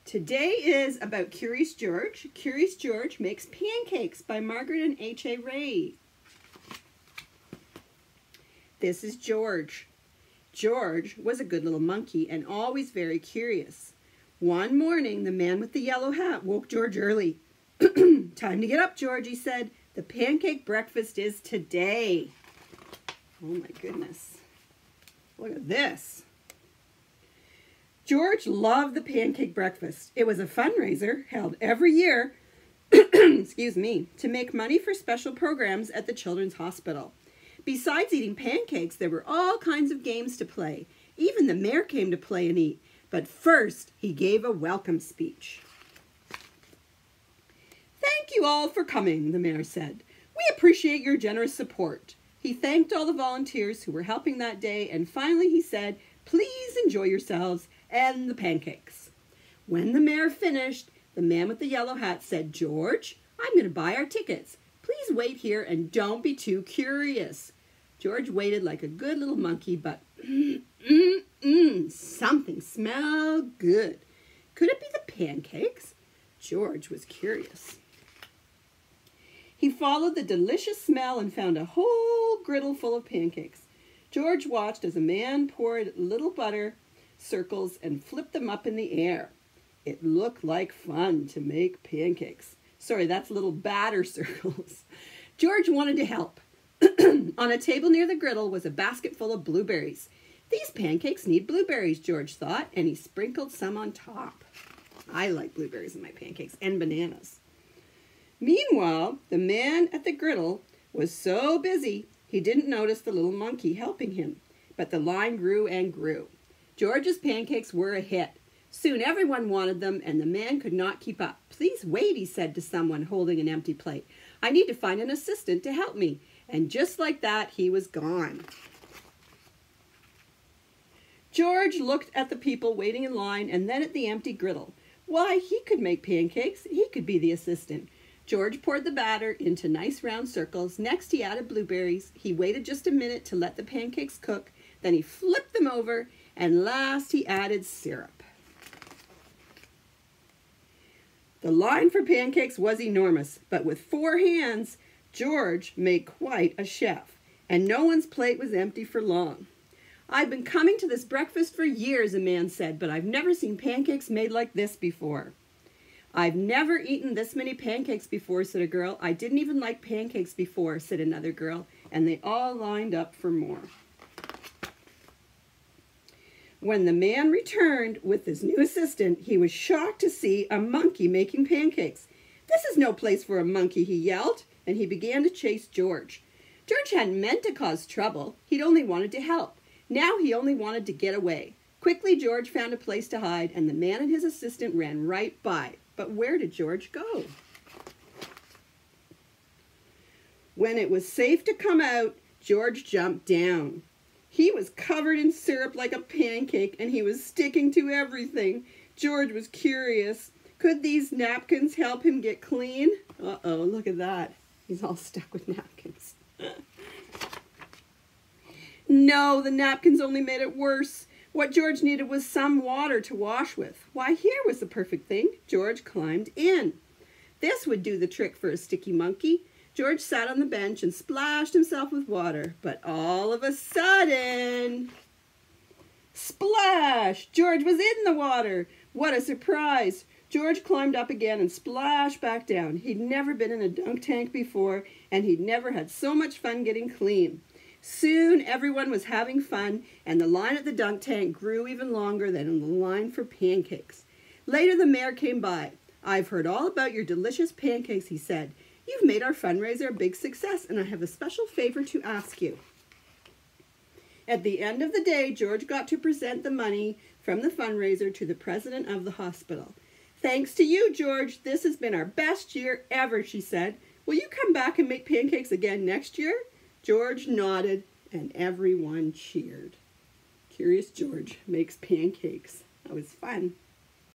Today is about Curious George. Curious George Makes Pancakes by Margaret and H.A. Ray. This is George. George was a good little monkey and always very curious. One morning, the man with the yellow hat woke George early. "Time to get up, George," he said. "The pancake breakfast is today." Oh my goodness. Look at this. George loved the pancake breakfast. It was a fundraiser held every year, excuse me, to make money for special programs at the Children's Hospital. Besides eating pancakes, there were all kinds of games to play. Even the mayor came to play and eat. But first, he gave a welcome speech. "Thank you all for coming," the mayor said. "We appreciate your generous support." He thanked all the volunteers who were helping that day, and finally he said, "Please enjoy yourselves and the pancakes." When the mayor finished, the man with the yellow hat said, "George, I'm going to buy our tickets. Please wait here and don't be too curious." George waited like a good little monkey, but something smelled good. Could it be the pancakes? George was curious. He followed the delicious smell and found a whole griddle full of pancakes. George watched as a man poured little butter circles and flipped them up in the air. It looked like fun to make pancakes. Sorry, that's little batter circles. George wanted to help. On a table near the griddle was a basket full of blueberries. "These pancakes need blueberries," George thought, and he sprinkled some on top. I like blueberries in my pancakes, and bananas. Meanwhile, the man at the griddle was so busy he didn't notice the little monkey helping him, but the line grew and grew. George's pancakes were a hit. Soon everyone wanted them, and the man could not keep up. "Please wait," he said to someone holding an empty plate. "I need to find an assistant to help me." And just like that, he was gone. George looked at the people waiting in line and then at the empty griddle. Why, he could make pancakes. He could be the assistant. George poured the batter into nice round circles. Next, he added blueberries. He waited just a minute to let the pancakes cook. Then he flipped them over, and last he added syrup. The line for pancakes was enormous, but with 4 hands, George made quite a chef, and no one's plate was empty for long. "I've been coming to this breakfast for years," a man said, "but I've never seen pancakes made like this before." "I've never eaten this many pancakes before," said a girl. "I didn't even like pancakes before," said another girl, and they all lined up for more. When the man returned with his new assistant, he was shocked to see a monkey making pancakes. "This is no place for a monkey," he yelled, and he began to chase George. George hadn't meant to cause trouble. He'd only wanted to help. Now he only wanted to get away. Quickly, George found a place to hide, and the man and his assistant ran right by. But where did George go? When it was safe to come out, George jumped down. He was covered in syrup like a pancake, and he was sticking to everything. George was curious. Could these napkins help him get clean? Uh-oh, look at that. He's all stuck with napkins. No, the napkins only made it worse. What George needed was some water to wash with. Why, here was the perfect thing. George climbed in. This would do the trick for a sticky monkey. George sat on the bench and splashed himself with water. But all of a sudden, splash! George was in the water. What a surprise! George climbed up again and splashed back down. He'd never been in a dunk tank before, and he'd never had so much fun getting clean. Soon everyone was having fun, and the line at the dunk tank grew even longer than the line for pancakes. Later, the mayor came by. "I've heard all about your delicious pancakes," he said. "You've made our fundraiser a big success, and I have a special favor to ask you." At the end of the day, George got to present the money from the fundraiser to the president of the hospital. "Thanks to you, George, this has been our best year ever," she said. "Will you come back and make pancakes again next year?" George nodded, and everyone cheered. Curious George Makes Pancakes. That was fun.